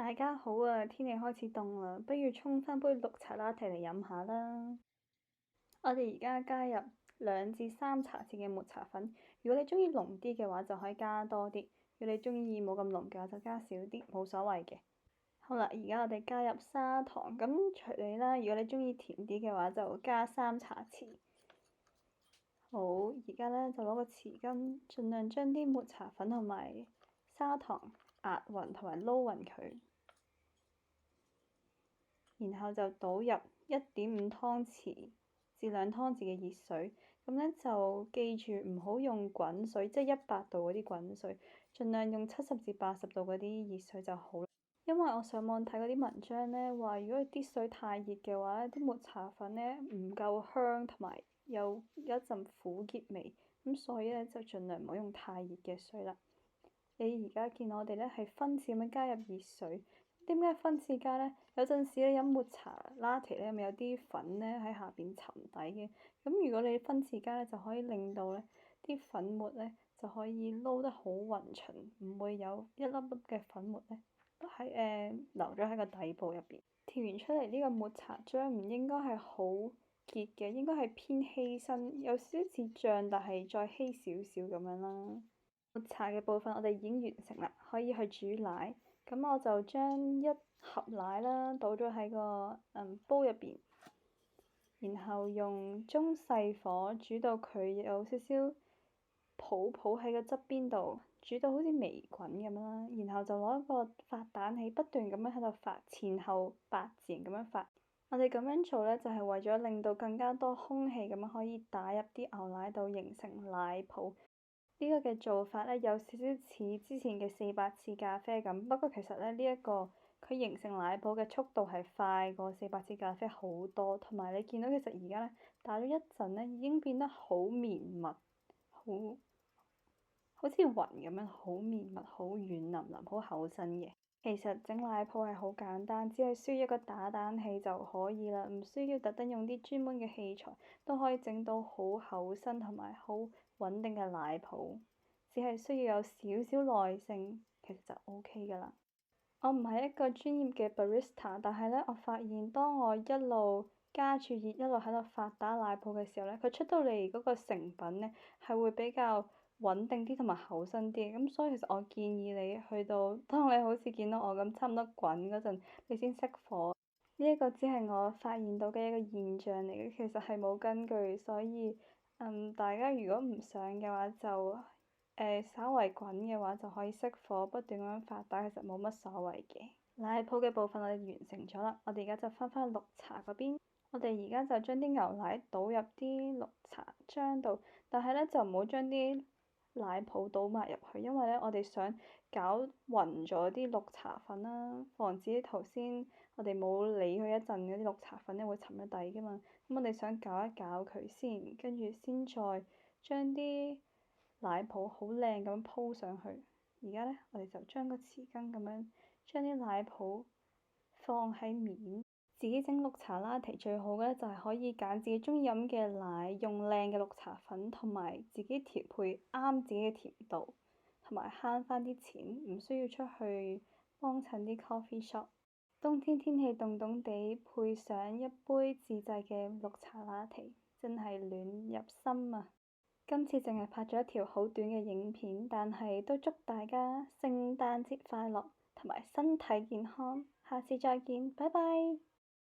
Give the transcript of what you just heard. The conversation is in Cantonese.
大家好啊，天氣開始凍啦，不如沖返杯綠茶拿鐵嚟飲下啦。我哋而家加入2至3茶匙嘅抹茶粉，如果你鍾意濃啲嘅話，就可以加多啲；如果你鍾意冇咁濃嘅話，就加少啲，冇所謂嘅。好啦，而家我哋加入砂糖，咁隨你啦。如果你鍾意甜啲嘅話，就加3茶匙。好，而家咧就攞個匙羹，盡量將啲抹茶粉同埋砂糖壓勻同埋撈勻佢。然後就倒入1.5湯匙至2湯匙嘅熱水，咁咧就記住唔好用滾水，即係100度嗰啲滾水，盡量用70至80度嗰啲熱水就好。因為我上網睇嗰啲文章咧話，如果啲水太熱嘅話，啲抹茶粉咧唔夠香，同埋有一陣苦澀味，咁所以咧就盡量唔好用太熱嘅水啦。你而家見我哋咧係分次咁樣加入熱水。點解分次加咧？有陣時你飲抹茶拿鐵咧，咪有啲粉咧喺下邊沉底嘅。咁如果你分次加咧，就可以令到咧啲粉末咧就可以撈得好勻循，唔會有一粒粒嘅粉末咧都係留咗喺個底部入邊。調完出嚟呢個抹茶漿唔應該係好結嘅，應該係偏稀身，有少少似醬，但係再稀少少咁樣啦。抹茶嘅部分我哋已經完成啦，可以去煮奶。咁我就將1盒奶啦倒咗喺個煲入邊，然後用中細火煮到佢有少少泡泡喺個側邊度，煮到好似微滾咁啦。然後就攞一個發蛋器不斷咁樣喺度發，前後8字形咁樣發。我哋咁樣做咧，就係為咗令到更加多空氣咁樣可以打入啲牛奶度，形成奶泡。呢個嘅做法咧，有少少似之前嘅400次咖啡咁，不過其實咧呢一個佢形成奶泡嘅速度係快過400次咖啡好多，同埋你見到其實而家咧打咗一陣咧，已經變得好綿密，好似雲咁樣，好綿密、好軟腍腍、好厚身嘅。其實整奶泡係好簡單，只係需要一個打蛋器就可以啦，唔需要特登用啲專門嘅器材，都可以整到好厚身同埋好穩定嘅奶泡。只係需要有少少耐性，其實就 OK 㗎啦。我唔係一個專業嘅 barista，但係咧，我發現當我一路加住熱，一路喺度發打奶泡嘅時候咧，佢出到嚟嗰個成品咧係會比較穩定啲同埋厚身啲。咁所以其實我建議你去到當你好似見到我咁差唔多滾嗰陣，你先熄火。呢一個只係我發現到嘅一個現象嚟嘅，其實係冇根據，所以大家如果唔想嘅話就稍為滾嘅話就可以熄火，不斷咁樣發打，其實冇乜所謂嘅。奶泡嘅部分我哋完成咗啦，我哋而家就翻返綠茶嗰邊。我哋而家就將啲牛奶倒入啲綠茶漿度，但係咧就唔好將啲奶泡倒埋入去，因為咧我哋想攪勻咗啲綠茶粉啦，防止頭先我哋冇理佢一陣嗰啲綠茶粉咧會沉咗底噶嘛。咁我哋想攪一攪佢先，跟住先再將啲奶泡好靚咁鋪上去。而家咧，我哋就將個匙羹咁樣將啲奶泡放喺面。自己整綠茶拿鐵最好嘅咧，就係可以揀自己鍾意飲嘅奶，用靚嘅綠茶粉，同埋自己調配啱自己嘅甜度，同埋慳返啲錢，唔需要出去幫襯啲 coffee shop。冬天天氣凍凍地，配上一杯自製嘅綠茶拿鐵，真係暖入心啊！今次淨係拍咗一條好短嘅影片，但係都祝大家聖誕節快樂同埋身體健康，下次再見，拜拜。